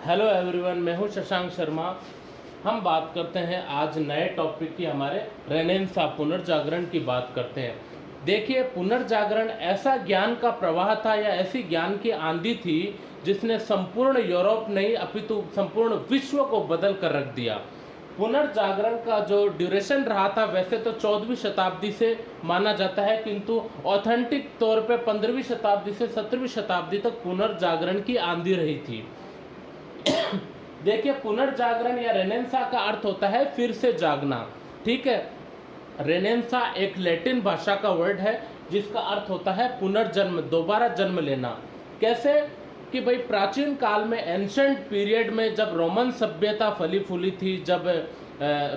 Hello everyone, मैं हूं शशांक शर्मा। हम बात करते हैं आज नए टॉपिक की, हमारे रेनेसां पुनर्जागरण की बात करते हैं। देखिए, पुनर्जागरण ऐसा ज्ञान का प्रवाह था या ऐसी ज्ञान की आंधी थी जिसने संपूर्ण यूरोप नहीं अपितु संपूर्ण विश्व को बदल कर रख दिया। पुनर्जागरण का जो ड्यूरेशन रहा था वैसे तो 14वीं शताब्दी से माना जाता है, किंतु ऑथेंटिक तौर पे 15वीं शताब्दी से 17वीं शताब्दी तक पुनर्जागरण की आंधी रही थी। देखिए, पुनर्जागरण या रेनेसां का अर्थ होता है फिर से जागना। ठीक है, रेनेसां एक लैटिन भाषा का वर्ड है जिसका अर्थ होता है पुनर्जन्म, दोबारा जन्म लेना। कैसे कि भाई, प्राचीन काल में एंशंट पीरियड में जब रोमन सभ्यता फली फूली थी, जब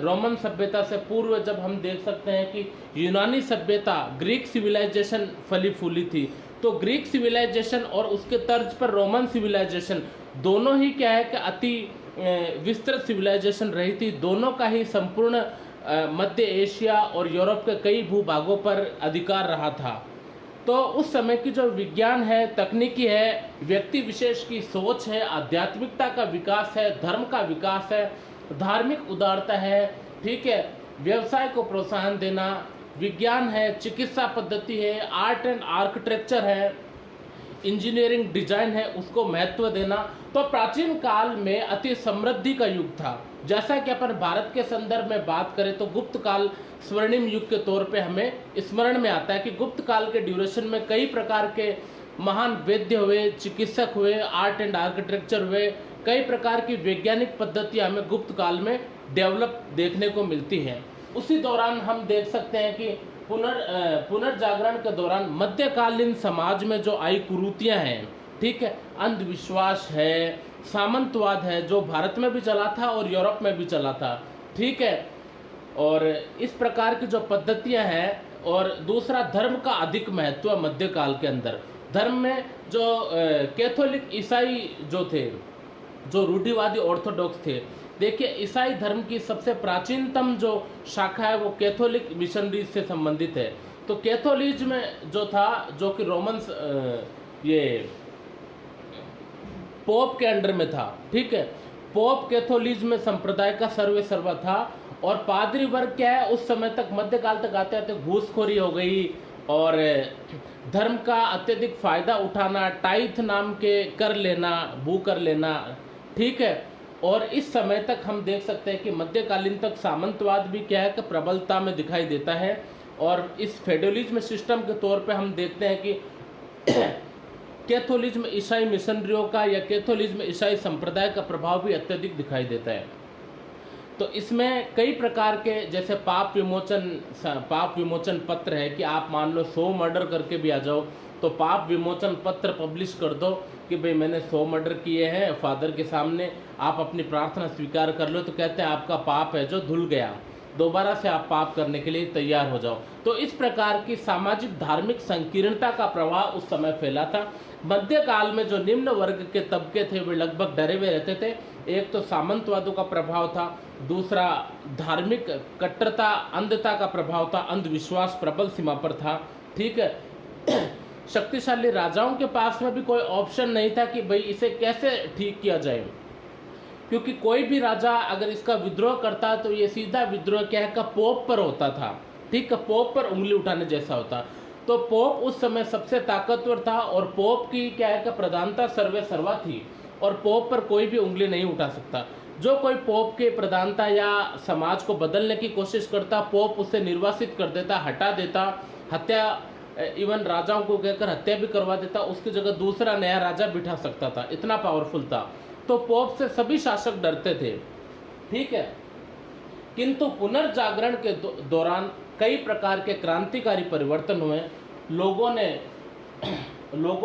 रोमन सभ्यता से पूर्व जब हम देख सकते हैं कि यूनानी सभ्यता, ग्रीक सिविलाइजेशन फली फूली थी, तो ग्रीक सिविलाइजेशन और उसके तर्ज पर रोमन सिविलाइजेशन दोनों ही क्या है कि अति विस्तृत सिविलाइजेशन रही थी। दोनों का ही संपूर्ण मध्य एशिया और यूरोप के कई भूभागों पर अधिकार रहा था। तो उस समय की जो विज्ञान है, तकनीकी है, व्यक्ति विशेष की सोच है, आध्यात्मिकता का विकास है, धर्म का विकास है, धार्मिक उदारता है, ठीक है, व्यवसाय को प्रोत्साहन देना, विज्ञान है, चिकित्सा पद्धति है, आर्ट एंड आर्किटेक्चर है, इंजीनियरिंग डिजाइन है, उसको महत्व देना। तो प्राचीन काल में अति समृद्धि का युग था। जैसा कि अपन भारत के संदर्भ में बात करें तो गुप्त काल स्वर्णिम युग के तौर पे हमें स्मरण में आता है कि गुप्त काल के ड्यूरेशन में कई प्रकार के महान वैद्य हुए, चिकित्सक हुए, आर्ट एंड आर्किटेक्चर हुए, कई प्रकार की वैज्ञानिक पद्धतियाँ हमें गुप्त काल में डेवलप देखने को मिलती हैं। उसी दौरान हम देख सकते हैं कि पुनर्जागरण के दौरान मध्यकालीन समाज में जो आई कुरीतियाँ हैं, ठीक है, अंधविश्वास है, सामंतवाद है, जो भारत में भी चला था और यूरोप में भी चला था, ठीक है, और इस प्रकार की जो पद्धतियां हैं, और दूसरा धर्म का अधिक महत्व मध्यकाल के अंदर। धर्म में जो कैथोलिक ईसाई जो थे, जो रूढ़िवादी ऑर्थोडॉक्स थे, देखिए ईसाई धर्म की सबसे प्राचीनतम जो शाखा है वो कैथोलिक मिशनरी से संबंधित है। तो कैथोलिज्म जो था, जो कि रोमन ये पोप के अंडर में था, ठीक है, पोप कैथोलिज्म संप्रदाय का सर्वे सर्वा था। और पादरी वर्ग क्या है, उस समय तक मध्यकाल तक आते आते घूसखोरी हो गई और धर्म का अत्यधिक फायदा उठाना, टाइथ नाम के कर लेना, भू कर लेना, ठीक है। और इस समय तक हम देख सकते हैं कि मध्यकालीन तक सामंतवाद भी क्या है कि प्रबलता में दिखाई देता है। और इस फेडरलिज्म सिस्टम के तौर पे हम देखते हैं कि कैथोलिज्म ईसाई मिशनरियों का या कैथोलिज्म ईसाई संप्रदाय का प्रभाव भी अत्यधिक दिखाई देता है। तो इसमें कई प्रकार के, जैसे पाप विमोचन पत्र है कि आप मान लो 100 मर्डर करके भी आ जाओ तो पाप विमोचन पत्र पब्लिश कर दो कि भाई मैंने 100 मर्डर किए हैं फादर के सामने, आप अपनी प्रार्थना स्वीकार कर लो, तो कहते हैं आपका पाप है जो धुल गया, दोबारा से आप पाप करने के लिए तैयार हो जाओ। तो इस प्रकार की सामाजिक धार्मिक संकीर्णता का प्रवाह उस समय फैला था। मध्यकाल में जो निम्न वर्ग के तबके थे वे लगभग डरे हुए रहते थे। एक तो सामंतवादों का प्रभाव था, दूसरा धार्मिक कट्टरता, अंधता का प्रभाव था, अंधविश्वास प्रबल सीमा पर था, ठीक है। शक्तिशाली राजाओं के पास में भी कोई ऑप्शन नहीं था कि भाई इसे कैसे ठीक किया जाए, क्योंकि कोई भी राजा अगर इसका विद्रोह करता तो ये सीधा विद्रोह क्या है का पोप पर होता था, ठीक है, पोप पर उंगली उठाने जैसा होता। तो पोप उस समय सबसे ताकतवर था और पोप की क्या है का प्रधानता सर्वे सर्वा थी और पोप पर कोई भी उंगली नहीं उठा सकता। जो कोई पोप के प्रधानता या समाज को बदलने की कोशिश करता, पोप उसे निर्वासित कर देता, हटा देता, हत्या, इवन राजाओं को कहकर हत्या भी करवा देता, उसकी जगह दूसरा नया राजा बिठा सकता था, इतना पावरफुल था। तो पोप से सभी शासक डरते थे, ठीक है। किंतु पुनर्जागरण के दौरान कई प्रकार के क्रांतिकारी परिवर्तन हुए। लोगों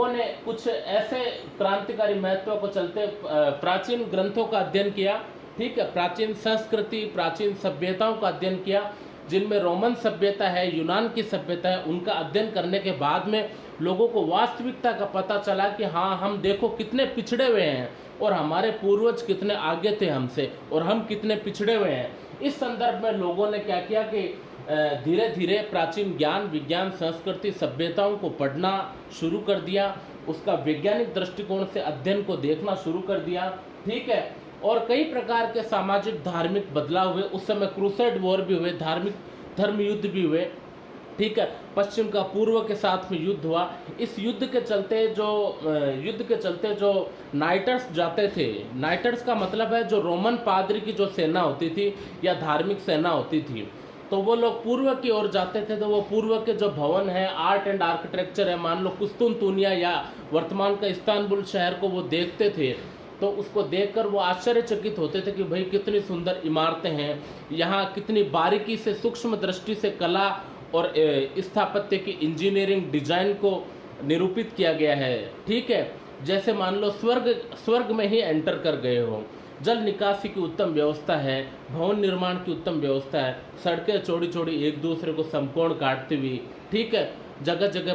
ने कुछ ऐसे क्रांतिकारी महत्व को चलते प्राचीन ग्रंथों का अध्ययन किया, ठीक है, प्राचीन संस्कृति, प्राचीन सभ्यताओं का अध्ययन किया, जिनमें रोमन सभ्यता है, यूनान की सभ्यता है। उनका अध्ययन करने के बाद में लोगों को वास्तविकता का पता चला कि हाँ, हम देखो कितने पिछड़े हुए हैं और हमारे पूर्वज कितने आगे थे हमसे और हम कितने पिछड़े हुए हैं। इस संदर्भ में लोगों ने क्या किया कि धीरे धीरे प्राचीन ज्ञान, विज्ञान, संस्कृति, सभ्यताओं को पढ़ना शुरू कर दिया, उसका वैज्ञानिक दृष्टिकोण से अध्ययन को देखना शुरू कर दिया, ठीक है। और कई प्रकार के सामाजिक धार्मिक बदलाव हुए, उस समय क्रूसेड वॉर भी हुए, धार्मिक धर्म युद्ध भी हुए, ठीक है। पश्चिम का पूर्व के साथ में युद्ध हुआ। इस युद्ध के चलते जो नाइटर्स जाते थे, नाइटर्स का मतलब है जो रोमन पादरी की जो सेना होती थी या धार्मिक सेना होती थी, तो वो लोग पूर्व की ओर जाते थे, तो वो पूर्व के जो भवन है, आर्ट एंड आर्किटेक्चर है, मान लो कुस्तुनतुनिया या वर्तमान का इस्तांबुल शहर को वो देखते थे, तो उसको देखकर वो आश्चर्यचकित होते थे कि भाई कितनी सुंदर इमारतें हैं, यहाँ कितनी बारीकी से सूक्ष्म दृष्टि से कला और स्थापत्य की इंजीनियरिंग डिजाइन को निरूपित किया गया है, ठीक है। जैसे मान लो स्वर्ग में ही एंटर कर गए हो। जल निकासी की उत्तम व्यवस्था है, भवन निर्माण की उत्तम व्यवस्था है, सड़कें चौड़ी चौड़ी एक दूसरे को समकोण काटती हुई, ठीक है। जगह जगह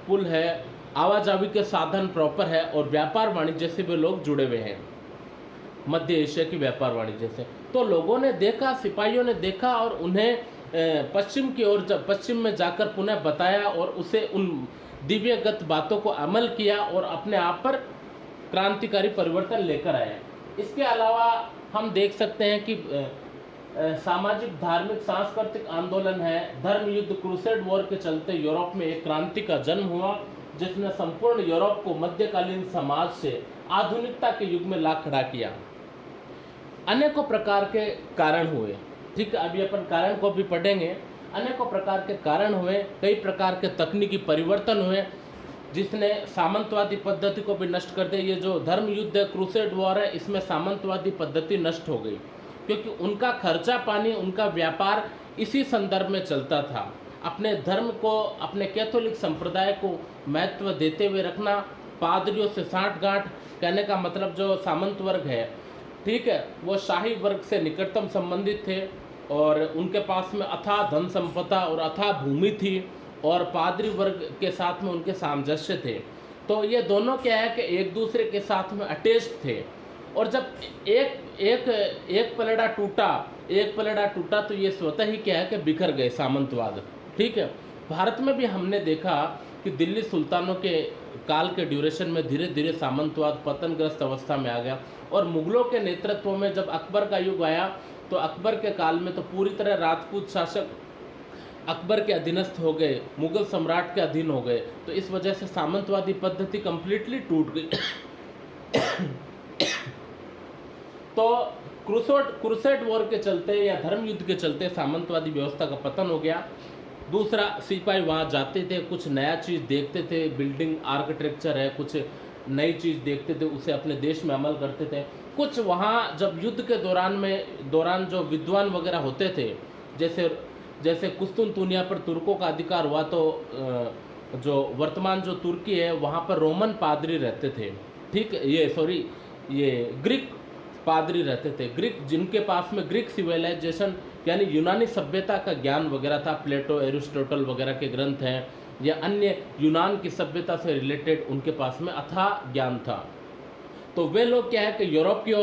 पुल है, आवाजाही के साधन प्रॉपर है, और व्यापार वाणिज्य से भी लोग जुड़े हुए हैं, मध्य एशिया की व्यापार वाणिज्य से। तो लोगों ने देखा, सिपाहियों ने देखा, और उन्हें पश्चिम की ओर पश्चिम में जाकर पुनः बताया, और उसे उन दिव्यगत बातों को अमल किया और अपने आप पर क्रांतिकारी परिवर्तन लेकर आए। इसके अलावा हम देख सकते हैं कि सामाजिक धार्मिक सांस्कृतिक आंदोलन है, धर्म युद्ध, क्रूसेड वॉर के चलते यूरोप में एक क्रांति का जन्म हुआ, जिसने संपूर्ण यूरोप को मध्यकालीन समाज से आधुनिकता के युग में ला खड़ा किया। अनेकों प्रकार के कारण हुए, ठीक है। अभी अपन कारण को भी पढ़ेंगे। अनेकों प्रकार के कारण हुए, कई प्रकार के तकनीकी परिवर्तन हुए, जिसने सामंतवादी पद्धति को भी नष्ट कर दिया। ये जो धर्म युद्ध है, क्रूसेड वॉर है, इसमें सामंतवादी पद्धति नष्ट हो गई, क्योंकि उनका खर्चा पानी, उनका व्यापार इसी संदर्भ में चलता था। अपने धर्म को, अपने कैथोलिक संप्रदाय को महत्व देते हुए रखना, पादरियों से साठगांठ, कहने का मतलब जो सामंत वर्ग है, ठीक है, वो शाही वर्ग से निकटतम संबंधित थे, और उनके पास में अथाह धन संपदा और अथाह भूमि थी, और पादरी वर्ग के साथ में उनके सामंजस्य थे। तो ये दोनों क्या है कि एक दूसरे के साथ में अटैच्ड थे, और जब एक पलड़ा टूटा तो ये स्वतः ही क्या है कि बिखर गए सामंतवाद, ठीक है। भारत में भी हमने देखा कि दिल्ली सुल्तानों के काल के ड्यूरेशन में धीरे धीरे सामंतवाद पतनग्रस्त अवस्था में आ गया, और मुगलों के नेतृत्व में जब अकबर का युग आया, तो अकबर के काल में तो पूरी तरह राजपूत शासक अकबर के अधीनस्थ हो गए, मुगल सम्राट के अधीन हो गए, तो इस वजह से सामंतवादी पद्धति कंप्लीटली टूट गई। तो क्रूसेड वॉर के चलते या धर्म युद्ध के चलते सामंतवादी व्यवस्था का पतन हो गया। दूसरा, सिपाही वहाँ जाते थे, कुछ नया चीज़ देखते थे, बिल्डिंग आर्किटेक्चर है, कुछ नई चीज़ देखते थे, उसे अपने देश में अमल करते थे। कुछ वहाँ जब युद्ध के दौरान जो विद्वान वगैरह होते थे, जैसे कुस्तुनतुनिया पर तुर्कों का अधिकार हुआ, तो जो वर्तमान जो तुर्की है, वहाँ पर रोमन पादरी रहते थे, ठीक, ये ग्रीक पादरी रहते थे, ग्रीक, जिनके पास में ग्रीक सिविलाइजेशन यानी यूनानी सभ्यता का ज्ञान वगैरह था, प्लेटो, एरिस्टोटल वगैरह के ग्रंथ हैं, या अन्य यूनान की सभ्यता से रिलेटेड उनके पास में अथाह ज्ञान था। तो वे लोग क्या है कि यूरोप की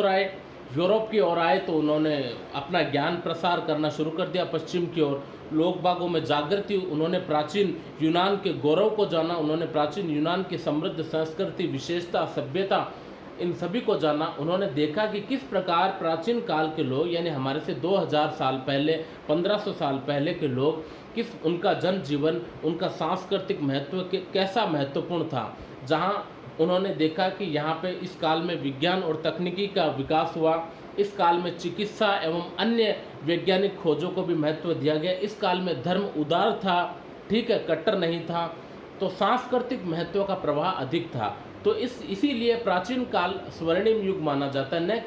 ओर आए, तो उन्होंने अपना ज्ञान प्रसार करना शुरू कर दिया पश्चिम की ओर। लोग बागों में जागृति, उन्होंने प्राचीन यूनान के गौरव को जाना, उन्होंने प्राचीन यूनान की समृद्ध संस्कृति, विशेषता, सभ्यता, इन सभी को जाना। उन्होंने देखा कि किस प्रकार प्राचीन काल के लोग, यानी हमारे से 2000 साल पहले, 1500 साल पहले के लोग, किस उनका जन जीवन, उनका सांस्कृतिक महत्व कैसा महत्वपूर्ण था। जहाँ उन्होंने देखा कि यहाँ पे इस काल में विज्ञान और तकनीकी का विकास हुआ, इस काल में चिकित्सा एवं अन्य वैज्ञानिक खोजों को भी महत्व दिया गया, इस काल में धर्म उदार था, ठीक है, कट्टर नहीं था, तो सांस्कृतिक महत्व का प्रवाह अधिक था। तो इसीलिए प्राचीन काल स्वर्णिम युग माना जाता है, न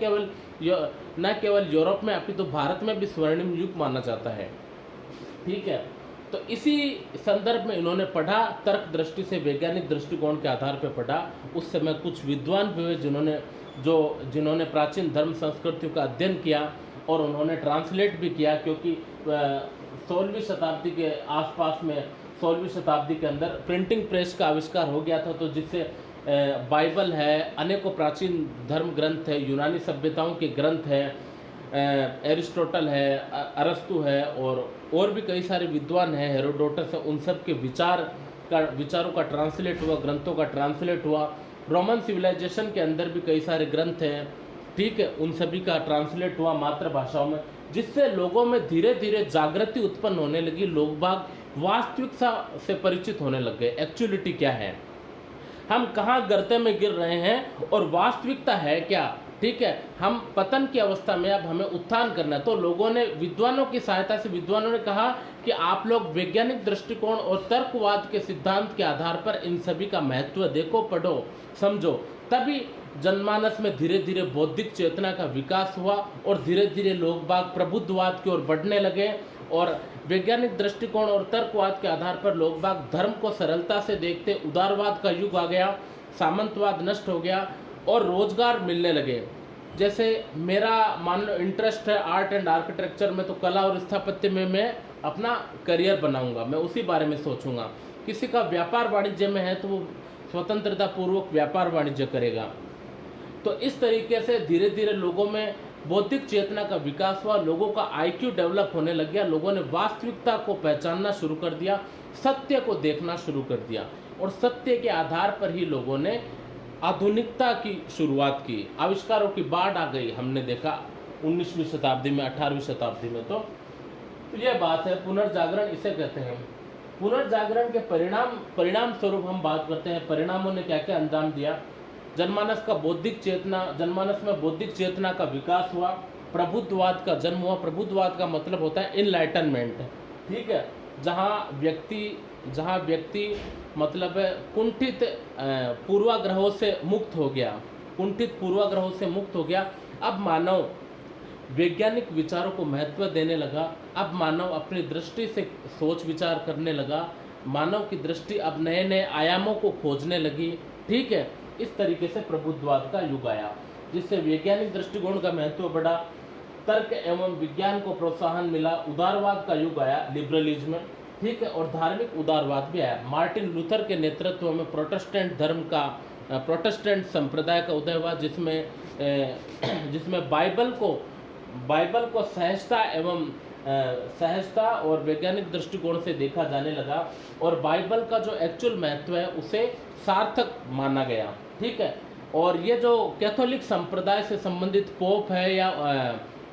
केवल यूरोप में अपितु भारत में भी स्वर्णिम युग माना जाता है, ठीक है। तो इसी संदर्भ में इन्होंने पढ़ा, तर्क दृष्टि से, वैज्ञानिक दृष्टिकोण के आधार पर पढ़ा। उस समय कुछ विद्वान भी हुए जिन्होंने प्राचीन धर्म संस्कृतियों का अध्ययन किया, और उन्होंने ट्रांसलेट भी किया, क्योंकि 16वीं शताब्दी के आसपास में, 16वीं शताब्दी के अंदर प्रिंटिंग प्रेस का आविष्कार हो गया था, तो जिससे बाइबल है, अनेकों प्राचीन धर्म ग्रंथ है, यूनानी सभ्यताओं के ग्रंथ हैं, एरिस्टोटल है, अरस्तु है, और भी कई सारे विद्वान हैं, हेरोडोटस है, उन सब के विचारों का ट्रांसलेट हुआ, ग्रंथों का ट्रांसलेट हुआ, रोमन सिविलाइजेशन के अंदर भी कई सारे ग्रंथ हैं, ठीक है, उन सभी का ट्रांसलेट हुआ मातृभाषाओं में, जिससे लोगों में धीरे धीरे जागृति उत्पन्न होने लगी। लोग बाग वास्तविकता से परिचित होने लग गए, एक्चुअलिटी क्या है, हम कहाँ गर्ते में गिर रहे हैं और वास्तविकता है क्या, ठीक है, हम पतन की अवस्था में, अब हमें उत्थान करना है। तो लोगों ने, विद्वानों की सहायता से, विद्वानों ने कहा कि आप लोग वैज्ञानिक दृष्टिकोण और तर्कवाद के सिद्धांत के आधार पर इन सभी का महत्व देखो, पढ़ो, समझो। तभी जनमानस में धीरे धीरे बौद्धिक चेतना का विकास हुआ और धीरे धीरे लोग बाग प्रबुद्धवाद की ओर बढ़ने लगे और वैज्ञानिक दृष्टिकोण और तर्कवाद के आधार पर लोग बाग धर्म को सरलता से देखते, उदारवाद का युग आ गया, सामंतवाद नष्ट हो गया और रोजगार मिलने लगे। जैसे मेरा मान लो इंटरेस्ट है आर्ट एंड आर्किटेक्चर में, तो कला और स्थापत्य में मैं अपना करियर बनाऊंगा, मैं उसी बारे में सोचूंगा। किसी का व्यापार वाणिज्य में है तो वो स्वतंत्रता पूर्वक व्यापार वाणिज्य करेगा। तो इस तरीके से धीरे धीरे लोगों में बौद्धिक चेतना का विकास हुआ, लोगों का आईक्यू डेवलप होने लग गया, लोगों ने वास्तविकता को पहचानना शुरू कर दिया, सत्य को देखना शुरू कर दिया और सत्य के आधार पर ही लोगों ने आधुनिकता की शुरुआत की। आविष्कारों की बाढ़ आ गई, हमने देखा 19वीं शताब्दी में, 18वीं शताब्दी में। तो यह बात है, पुनर्जागरण इसे कहते हैं। पुनर्जागरण के परिणाम स्वरूप हम बात करते हैं, परिणामों ने क्या क्या अंजाम दिया। जनमानस में बौद्धिक चेतना का विकास हुआ, प्रबुद्धवाद का जन्म हुआ। प्रबुद्धवाद का मतलब होता है इनलाइटनमेंट, ठीक है, जहाँ व्यक्ति मतलब कुंठित पूर्वाग्रहों से मुक्त हो गया। अब मानव वैज्ञानिक विचारों को महत्व देने लगा, अब मानव अपनी दृष्टि से सोच विचार करने लगा, मानव की दृष्टि अब नए नए आयामों को खोजने लगी, ठीक है। इस तरीके से प्रबुद्धवाद का युग आया, जिससे वैज्ञानिक दृष्टिकोण का महत्व बढ़ा, तर्क एवं विज्ञान को प्रोत्साहन मिला, उदारवाद का युग आया, लिबरलिज्म, ठीक है, और धार्मिक उदारवाद भी आया। मार्टिन लूथर के नेतृत्व में प्रोटेस्टेंट संप्रदाय का उदय हुआ, जिसमें बाइबल को सहजता और वैज्ञानिक दृष्टिकोण से देखा जाने लगा और बाइबल का जो एक्चुअल महत्व है उसे सार्थक माना गया, ठीक है। और ये जो कैथोलिक संप्रदाय से संबंधित पोप है या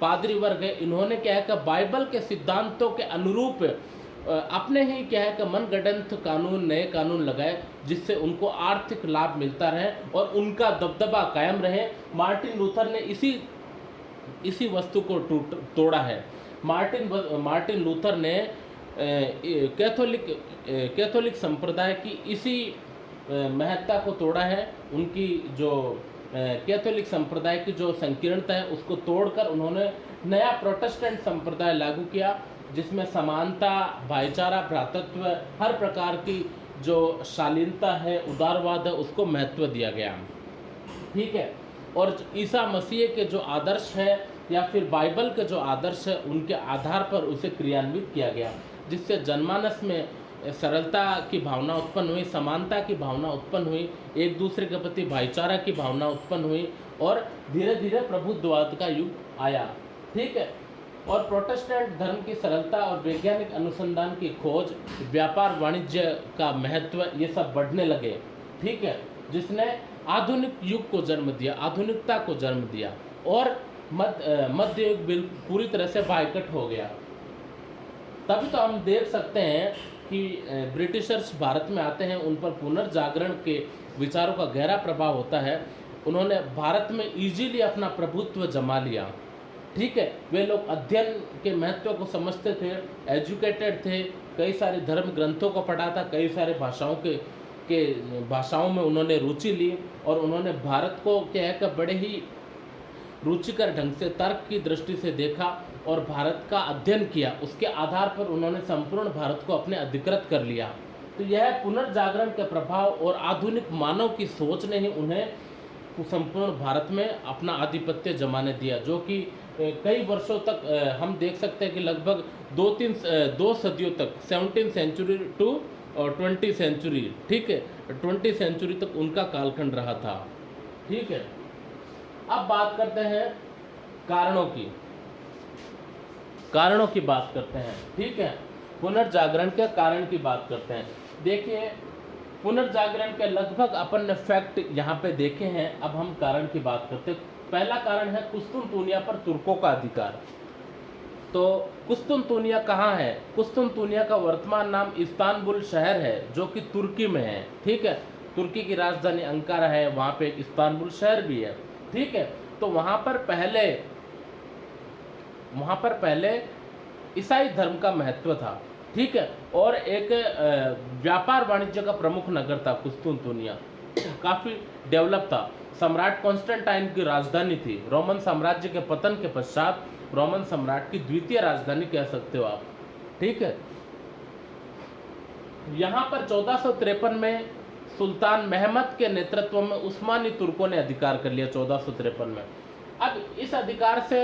पादरी वर्ग है, इन्होंने क्या है कि बाइबल के सिद्धांतों के अनुरूप अपने ही क्या है कि मनगढ़ंत नए कानून लगाए, जिससे उनको आर्थिक लाभ मिलता रहे और उनका दबदबा कायम रहे। मार्टिन लूथर ने इसी वस्तु को तोड़ा है। मार्टिन लूथर ने कैथोलिक संप्रदाय की इसी महत्ता को तोड़ा है। उनकी जो कैथोलिक संप्रदाय की जो संकीर्णता है उसको तोड़कर उन्होंने नया प्रोटेस्टेंट संप्रदाय लागू किया, जिसमें समानता, भाईचारा, भ्रातृत्व, हर प्रकार की जो शालीनता है, उदारवाद है, उसको महत्व दिया गया, ठीक है। और ईसा मसीह के जो आदर्श है या फिर बाइबल के जो आदर्श है, उनके आधार पर उसे क्रियान्वित किया गया, जिससे जनमानस में सरलता की भावना उत्पन्न हुई, समानता की भावना उत्पन्न हुई, एक दूसरे के प्रति भाईचारा की भावना उत्पन्न हुई और धीरे धीरे प्रबुद्धवाद का युग आया, ठीक है। और प्रोटेस्टेंट धर्म की सरलता और वैज्ञानिक अनुसंधान की खोज, व्यापार वाणिज्य का महत्व, ये सब बढ़ने लगे, ठीक है, जिसने आधुनिक युग को जन्म दिया, आधुनिकता को जन्म दिया और मध्य युग पूरी तरह से बाइकट हो गया। तभी तो हम देख सकते हैं कि ब्रिटिशर्स भारत में आते हैं, उन पर पुनर्जागरण के विचारों का गहरा प्रभाव होता है। उन्होंने भारत में इजीली अपना प्रभुत्व जमा लिया, ठीक है। वे लोग अध्ययन के महत्व को समझते थे, एजुकेटेड थे, कई सारे धर्म ग्रंथों को पढ़ा था, कई सारे भाषाओं में उन्होंने रुचि ली और उन्होंने भारत को क्या है कि बड़े ही रुचिकर ढंग से तर्क की दृष्टि से देखा और भारत का अध्ययन किया। उसके आधार पर उन्होंने संपूर्ण भारत को अपने अधिकृत कर लिया। तो यह पुनर्जागरण के प्रभाव और आधुनिक मानव की सोच ने ही उन्हें संपूर्ण भारत में अपना आधिपत्य जमाने दिया, जो कि कई वर्षों तक हम देख सकते हैं कि लगभग दो सदियों तक, 17th century to 20th century, ठीक है, 20th सेंचुरी तक उनका कालखंड रहा था, ठीक है। अब बात करते हैं कारणों की बात करते हैं, ठीक है। पुनर्जागरण के कारण की बात करते हैं। देखिए, पुनर्जागरण के लगभग अपन ने फैक्ट यहाँ पे देखे हैं। अब हम कारण की बात करते हैं। पहला कारण है कुस्तुनतुनिया पर तुर्कों का अधिकार। तो कुस्तुनतुनिया कहाँ है? कुस्तुनतुनिया का वर्तमान नाम इस्तांबुल शहर है, जो कि तुर्की में है। ठीक है, तुर्की की राजधानी अंकारा है, वहाँ पे एक इस्तांबुल शहर भी है। ठीक है, तो वहाँ पर पहले ईसाई धर्म का महत्व था। ठीक है, और एक व्यापार वाणिज्य का प्रमुख नगर था कुस्तुनतुनिया, काफ़ी डेवलप था। सम्राट कॉन्स्टेंटाइन की राजधानी थी। रोमन साम्राज्य के पतन के पश्चात रोमन सम्राट की द्वितीय राजधानी कह सकते हो आप। ठीक है, यहाँ पर 1453 में सुल्तान महमद के नेतृत्व में उस्मानी तुर्कों ने अधिकार कर लिया 1453 में। अब इस अधिकार से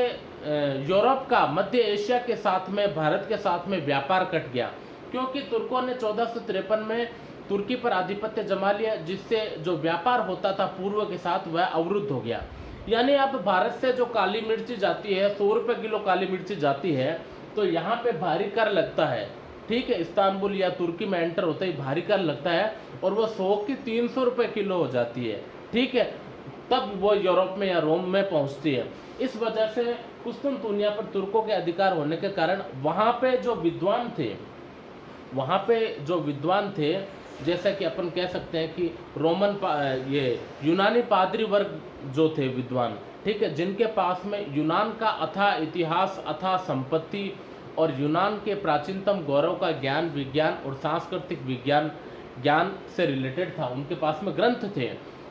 यूरोप का मध्य एशिया के साथ में, भारत के साथ में व्यापार कट गया, क्योंकि तुर्कों ने 1453 में तुर्की पर आधिपत्य जमा लिया, जिससे जो व्यापार होता था पूर्व के साथ वह अवरुद्ध हो गया। यानी अब भारत से जो काली मिर्ची जाती है, 100 रुपये किलो काली मिर्ची जाती है, तो यहाँ पे भारी कर लगता है। ठीक है, इस्तांबुल या तुर्की में एंटर होते ही भारी कर लगता है, और वो 100 की 300 रुपये किलो हो जाती है। ठीक है, तब वो यूरोप में या रोम में पहुंचती है। इस वजह से कुस्तुनतुनिया पर तुर्कों के अधिकार होने के कारण वहाँ पे जो विद्वान थे, जैसा कि अपन कह सकते हैं कि ये यूनानी पादरी वर्ग जो थे विद्वान, ठीक है, जिनके पास में यूनान का अथाह इतिहास, अथाह संपत्ति और यूनान के प्राचीनतम गौरव का ज्ञान, विज्ञान और सांस्कृतिक ज्ञान से रिलेटेड था, उनके पास में ग्रंथ थे।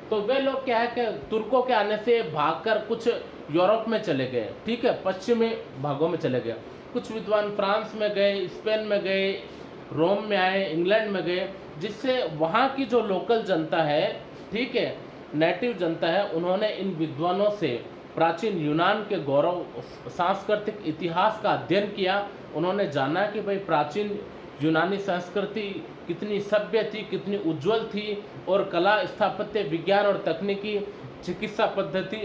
तो वे लोग क्या है कि तुर्कों के आने से भागकर कुछ यूरोप में चले गए। ठीक है, पश्चिमी भागों में चले गए। कुछ विद्वान फ्रांस में गए, स्पेन में गए, रोम में आए, इंग्लैंड में गए, जिससे वहाँ की जो लोकल जनता है, ठीक है, नेटिव जनता है, उन्होंने इन विद्वानों से प्राचीन यूनान के गौरव, सांस्कृतिक इतिहास का अध्ययन किया। उन्होंने जाना कि भाई प्राचीन यूनानी संस्कृति कितनी सभ्य थी, कितनी उज्जवल थी, और कला, स्थापत्य, विज्ञान और तकनीकी, चिकित्सा पद्धति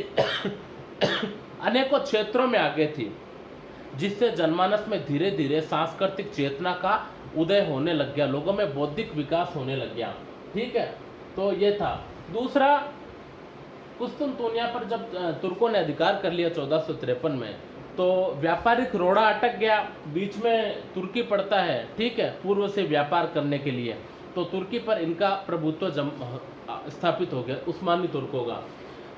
अनेकों क्षेत्रों में आगे थी, जिससे जनमानस में धीरे धीरे सांस्कृतिक चेतना का उदय होने लग गया, लोगों में बौद्धिक विकास होने लग गया। ठीक है, तो ये था। दूसरा, कुस्तुनतुनिया पर जब तुर्कों ने अधिकार कर लिया 1453 में, तो व्यापारिक रोड़ा अटक गया, बीच में तुर्की पड़ता है। ठीक है, पूर्व से व्यापार करने के लिए, तो तुर्की पर इनका प्रभुत्व स्थापित हो गया उस्मानी तुर्कों का।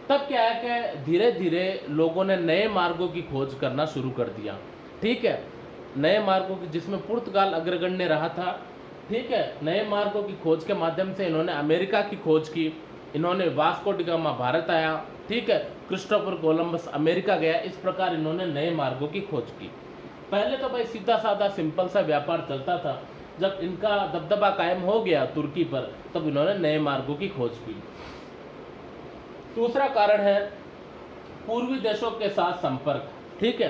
तब क्या है कि धीरे धीरे लोगों ने नए मार्गों की खोज करना शुरू कर दिया। ठीक है, नए मार्गों की, जिसमें पुर्तगाल अग्रगण्य रहा था। ठीक है, नए मार्गों की खोज के माध्यम से इन्होंने अमेरिका की खोज की, इन्होंने वास्को डी गामा भारत आया। ठीक है, क्रिस्टोफर कोलंबस अमेरिका गया। इस प्रकार इन्होंने नए मार्गों की खोज की। पहले तो भाई सीधा साधा सिंपल सा व्यापार चलता था। जब इनका दबदबा कायम हो गया तुर्की पर, तब इन्होंने नए मार्गों की खोज की। दूसरा कारण है पूर्वी देशों के साथ संपर्क। ठीक है,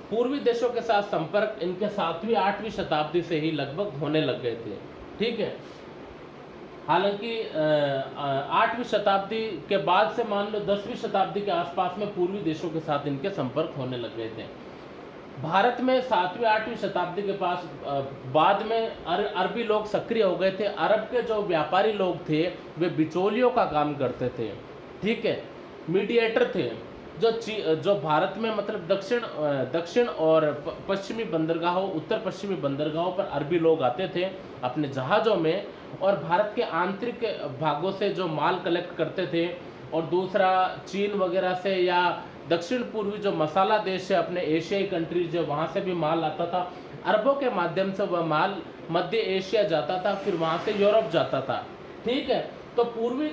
पूर्वी देशों के साथ संपर्क इनके 7वीं 8वीं शताब्दी से ही लगभग होने लग गए थे। ठीक है, हालांकि 8वीं शताब्दी के बाद से मान लो 10वीं शताब्दी के आसपास में पूर्वी देशों के साथ इनके संपर्क होने लग गए थे। भारत में 7वीं 8वीं शताब्दी के पास बाद में अरबी लोग सक्रिय हो गए थे। अरब के जो व्यापारी लोग थे वे बिचौलियों का काम करते थे। ठीक है, मीडिएटर थे, जो भारत में मतलब दक्षिण और पश्चिमी बंदरगाहों, उत्तर पश्चिमी बंदरगाहों पर अरबी लोग आते थे अपने जहाज़ों में, और भारत के आंतरिक भागों से जो माल कलेक्ट करते थे, और दूसरा चीन वगैरह से या दक्षिण पूर्वी जो मसाला देश है, अपने एशियाई कंट्रीज है, वहाँ से भी माल आता था। अरबों के माध्यम से वह माल मध्य एशिया जाता था, फिर वहाँ से यूरोप जाता था। ठीक है, तो पूर्वी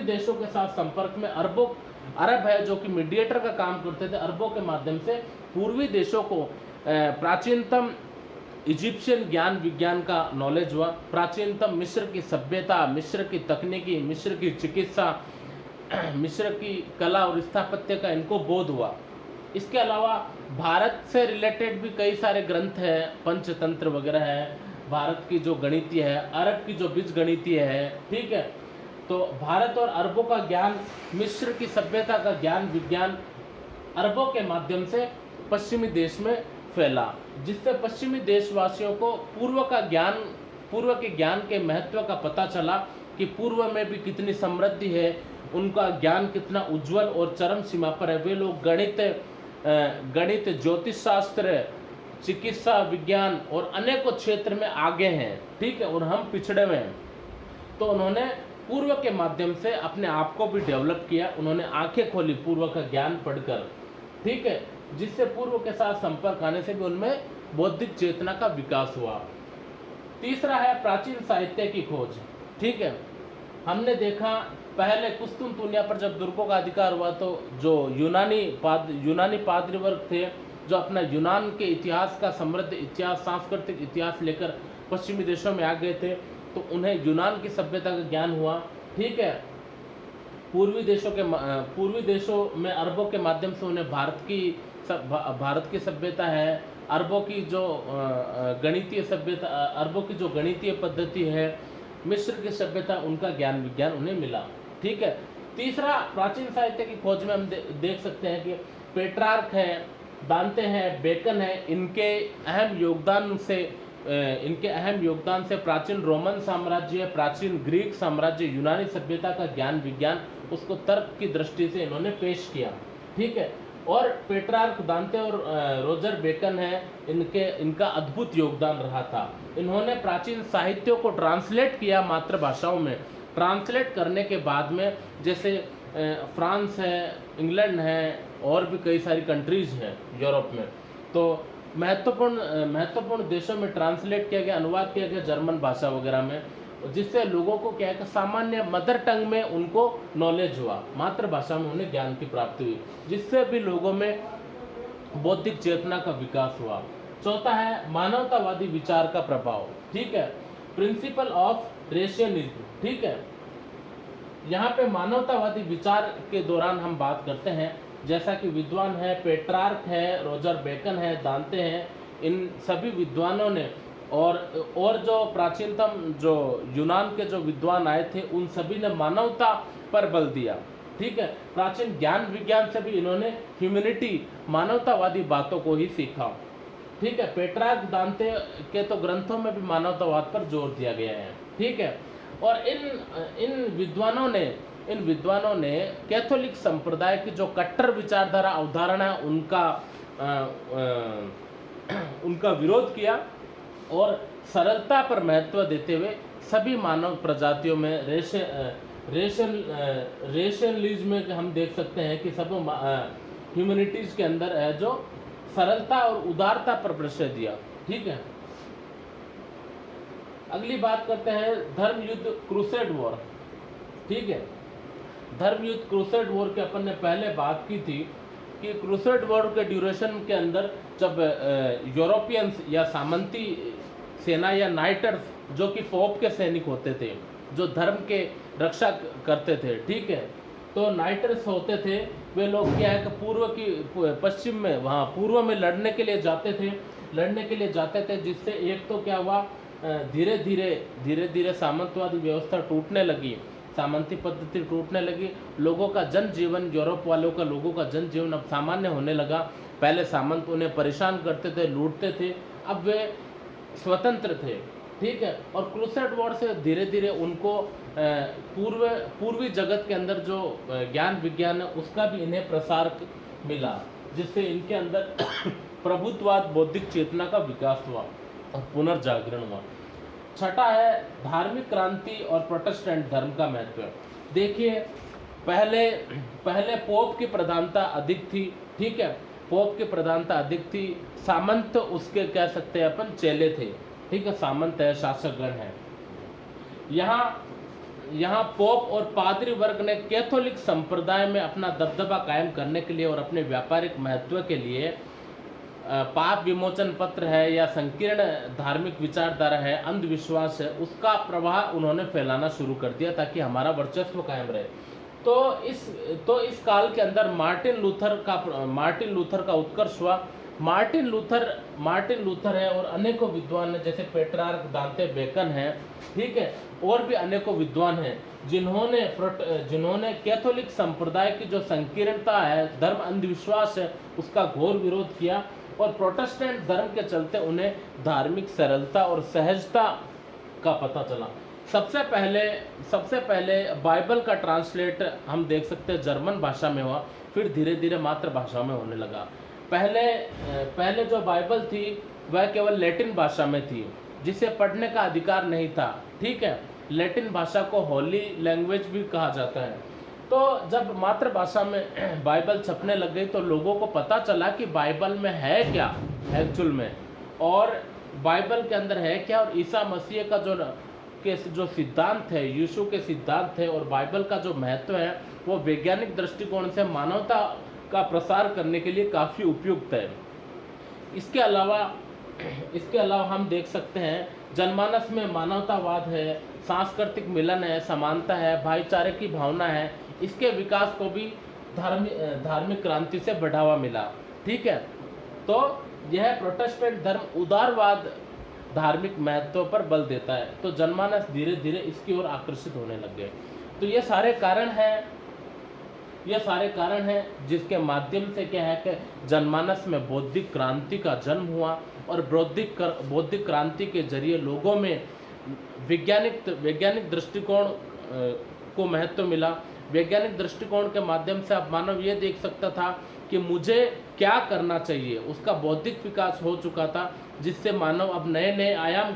देशों के साथ संपर्क में अरब है जो कि मीडिएटर का काम करते थे। अरबों के माध्यम से पूर्वी देशों को प्राचीनतम इजिप्शियन ज्ञान विज्ञान का नॉलेज हुआ, प्राचीनतम मिस्र की सभ्यता, मिस्र की तकनीकी, मिस्र की चिकित्सा, मिस्र की कला और स्थापत्य का इनको बोध हुआ। इसके अलावा भारत से रिलेटेड भी कई सारे ग्रंथ हैं, पंचतंत्र वगैरह है, भारत की जो गणितीय है, अरब की जो बीज गणितीय है। ठीक है, तो भारत और अरबों का ज्ञान, मिस्र की सभ्यता का ज्ञान विज्ञान अरबों के माध्यम से पश्चिमी देश में फैला, जिससे पश्चिमी देशवासियों को पूर्व का ज्ञान पूर्व के ज्ञान के महत्व का पता चला कि पूर्व में भी कितनी समृद्धि है, उनका ज्ञान कितना उज्जवल और चरम सीमा पर है। वे लोग गणित, ज्योतिष शास्त्र, चिकित्सा विज्ञान और अनेकों क्षेत्र में आगे हैं, ठीक है, और हम पिछड़े हुए हैं। तो उन्होंने पूर्व के माध्यम से अपने आप को भी डेवलप किया, उन्होंने आंखें खोली पूर्व का ज्ञान पढ़कर, ठीक है, जिससे पूर्व के साथ संपर्क आने से भी उनमें बौद्धिक चेतना का विकास हुआ। तीसरा है प्राचीन साहित्य की खोज, ठीक है। हमने देखा पहले कुस्तुनतुनिया पर जब तुर्कों का अधिकार हुआ तो जो यूनानी पाद्री वर्ग थे, जो अपना यूनान के इतिहास का समृद्ध इतिहास, सांस्कृतिक इतिहास लेकर पश्चिमी देशों में आ गए थे, तो उन्हें यूनान की सभ्यता का ज्ञान हुआ, ठीक है। पूर्वी देशों में अरबों के माध्यम से उन्हें भारत की सभ्यता है, अरबों की जो गणितीय सभ्यता, अरबों की जो गणितीय पद्धति है, मिस्र की सभ्यता, उनका ज्ञान विज्ञान उन्हें मिला, ठीक है। तीसरा प्राचीन साहित्य की खोज में हम देख सकते हैं कि पेट्रार्क है, दांते हैं, बेकन है, इनके अहम योगदान से प्राचीन रोमन साम्राज्य, प्राचीन ग्रीक साम्राज्य, यूनानी सभ्यता का ज्ञान विज्ञान उसको तर्क की दृष्टि से इन्होंने पेश किया, ठीक है। और पेट्रार्क, दांते और रोजर बेकन है, इनका अद्भुत योगदान रहा था। इन्होंने प्राचीन साहित्यों को ट्रांसलेट किया मातृभाषाओं में। ट्रांसलेट करने के बाद में जैसे फ्रांस है, इंग्लैंड है, और भी कई सारी कंट्रीज हैं यूरोप में, तो महत्वपूर्ण देशों में ट्रांसलेट किया गया, अनुवाद किया गया जर्मन भाषा वगैरह में, जिससे लोगों को क्या है कि सामान्य मदर टंग में उनको नॉलेज हुआ, मातृभाषा में उन्हें ज्ञान की प्राप्ति हुई, जिससे भी लोगों में बौद्धिक चेतना का विकास हुआ। चौथा है मानवतावादी विचार का प्रभाव, ठीक है, प्रिंसिपल ऑफ रेशनलिज्म, ठीक है। यहाँ पे मानवतावादी विचार के दौरान हम बात करते हैं, जैसा कि विद्वान है, पेट्रार्क है, रोजर बेकन है, दांते हैं, इन सभी विद्वानों ने और जो प्राचीनतम जो यूनान के जो विद्वान आए थे, उन सभी ने मानवता पर बल दिया, ठीक है। प्राचीन ज्ञान विज्ञान से भी इन्होंने ह्यूमैनिटी, मानवतावादी बातों को ही सीखा, ठीक है। पेट्रार्क, दांते के तो ग्रंथों में भी मानवतावाद पर जोर दिया गया है, ठीक है। और इन विद्वानों ने कैथोलिक संप्रदाय की जो कट्टर विचारधारा अवधारणा है उनका विरोध किया और सरलता पर महत्व देते हुए सभी मानव प्रजातियों में रेशनलिज्म में हम देख सकते हैं कि सब ह्यूमैनिटीज के अंदर है जो सरलता और उदारता पर प्रश्रय दिया, ठीक है। अगली बात करते हैं धर्म युद्ध, क्रूसेड वॉर, ठीक है। धर्म युद्ध, क्रूसेड वॉर के अपन ने पहले बात की थी कि क्रूसेड वॉर के ड्यूरेशन के अंदर जब यूरोपियंस या सामंती सेना या नाइटर्स, जो कि पोप के सैनिक होते थे, जो धर्म के रक्षा करते थे, ठीक है, तो नाइटर्स होते थे, वे लोग क्या है कि पश्चिम में, वहाँ पूर्व में लड़ने के लिए जाते थे, जिससे एक तो क्या हुआ, धीरे धीरे सामंतवादी व्यवस्था टूटने लगी, सामंती पद्धति टूटने लगी, लोगों का जनजीवन, यूरोप वालों का लोगों का जनजीवन अब सामान्य होने लगा। पहले सामंत उन्हें परेशान करते थे, लूटते थे, अब वे स्वतंत्र थे, ठीक है। और क्रूसेड वॉर से धीरे धीरे उनको पूर्वी जगत के अंदर जो ज्ञान विज्ञान है उसका भी इन्हें प्रसार मिला, जिससे इनके अंदर प्रभुत्ववाद, बौद्धिक चेतना का विकास हुआ और पुनर्जागरण हुआ। छठा है धार्मिक क्रांति और प्रोटेस्टेंट धर्म का महत्व। देखिए पहले पोप की प्रधानता अधिक थी, ठीक है, पोप की प्रधानता अधिक थी, सामंत उसके कह सकते हैं अपन चेले थे, ठीक है, सामंत है, शासकगण है। यहाँ पोप और पादरी वर्ग ने कैथोलिक संप्रदाय में अपना दबदबा कायम करने के लिए और अपने व्यापारिक महत्व के लिए पाप विमोचन पत्र है या संकीर्ण धार्मिक विचारधारा है, अंधविश्वास है, उसका प्रवाह उन्होंने फैलाना शुरू कर दिया ताकि हमारा वर्चस्व कायम रहे। तो इस काल के अंदर मार्टिन लूथर का उत्कर्ष हुआ। मार्टिन लूथर है और अनेकों विद्वान हैं, जैसे पेट्रार्क, दांते, बेकन है, ठीक है, और भी अनेकों विद्वान हैं जिन्होंने कैथोलिक संप्रदाय की जो संकीर्णता है, धर्म अंधविश्वास है, उसका घोर विरोध किया और प्रोटेस्टेंट धर्म के चलते उन्हें धार्मिक सरलता और सहजता का पता चला। सबसे पहले बाइबल का ट्रांसलेट हम देख सकते हैं जर्मन भाषा में हुआ, फिर धीरे धीरे मातृभाषा में होने लगा। पहले जो बाइबल थी वह केवल लैटिन भाषा में थी, जिसे पढ़ने का अधिकार नहीं था। ठीक है, लैटिन भाषा को होली लैंग्वेज भी कहा जाता है। तो जब मातृभाषा में बाइबल छपने लग गई तो लोगों को पता चला कि बाइबल में है क्या एक्चुअल में, और बाइबल के अंदर है क्या, और ईसा मसीह का जो सिद्धांत है, यीशु के सिद्धांत है, और बाइबल का जो महत्व है वो वैज्ञानिक दृष्टिकोण से मानवता का प्रसार करने के लिए काफ़ी उपयुक्त है। इसके अलावा हम देख सकते हैं जनमानस में मानवतावाद है, सांस्कृतिक मिलन है, समानता है, भाईचारे की भावना है। इसके विकास को भी धार्मिक क्रांति से बढ़ावा मिला। ठीक है, तो यह प्रोटेस्टेंट धर्म उदारवाद धार्मिक महत्व पर बल देता है, तो जनमानस धीरे धीरे इसकी ओर आकर्षित होने लग गए। तो ये सारे कारण हैं जिसके माध्यम से क्या है कि जनमानस में बौद्धिक क्रांति का जन्म हुआ, और बौद्धिक क्रांति के जरिए लोगों में वैज्ञानिक दृष्टिकोण को महत्व मिला। वैज्ञानिक दृष्टिकोण के माध्यम से अब मानव ये देख सकता था कि मुझे क्या करना चाहिए, उसका बौद्धिक विकास हो चुका था, जिससे मानव अब नए नए आयाम